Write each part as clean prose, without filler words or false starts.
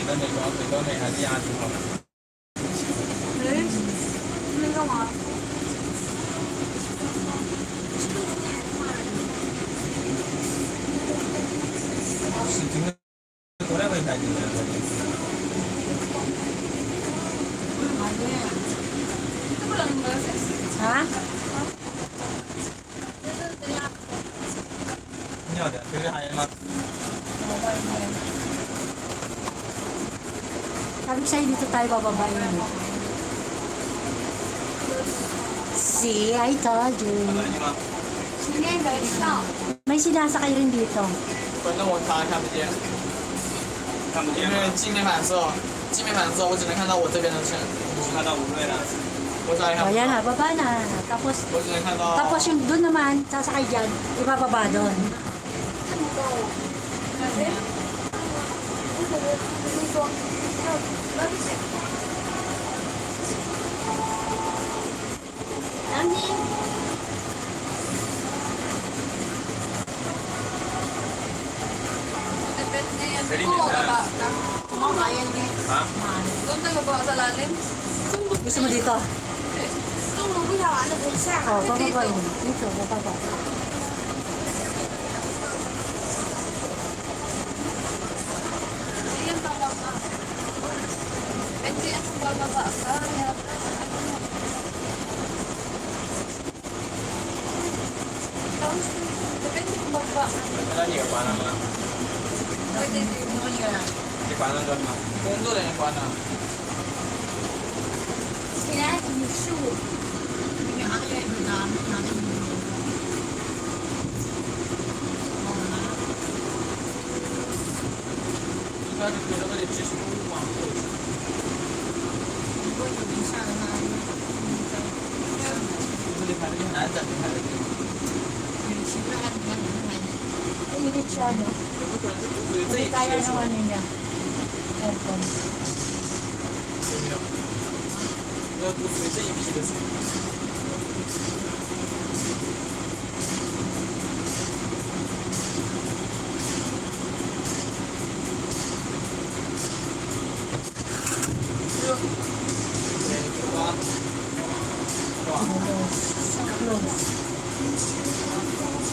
跟那个水沟那还是压挺好的。哎，那干嘛？是今天过来回才进来的。啊？你要的，这个还有吗？ Sabi ko sa'yo, dito tayo bababa yun. See, I told you. 今天的上， May sinasakay rin dito. 反正我查看不见，看不见，因为镜面反射，镜面反射我只能看到我这边的线，我只看到吴瑞了，我只看 O yan na, baba na. Tapos, 我只能看到。 tapos yung doon naman, sasakay dyan, ibababa doon. 看不到。哎，我怎么不是说要那个谁？杨晶。 啊？ Doon tayo ba sa lalim? Gusto mo dito? Doon mo kuya, ano po siya? O, bababa yun. Dito, bababa. Ayan, bababa. Pwede ako bababa ka. Tapos, depende kung bababa. 那你也关了吗？ Pwede din. 你关了对吗？工作人员关了。 起来，你是我。你拿这个拿这个。 应该是给那个技术网后期。如果有人下的话，这里拍的很难整，拍的。有其他的可能还。 Init siya, no? 有可能是不属于这一 Hindi kaya 期的。 naman niya. Aircon. 要不属于这一批的水。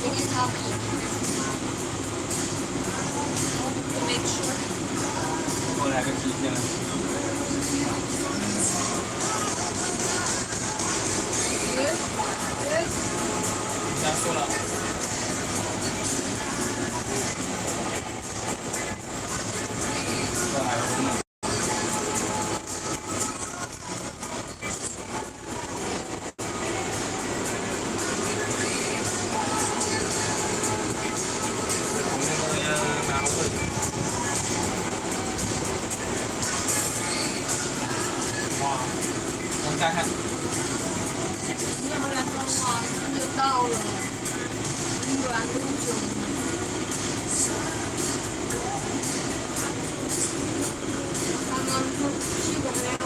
Take it out. Make sure. 后来个极限了。 Good. Good. 加速了。这还有什么？我们这边拿不回。哇，我们再看。 要不然的话，就到了英格兰多久？刚刚说去过没有？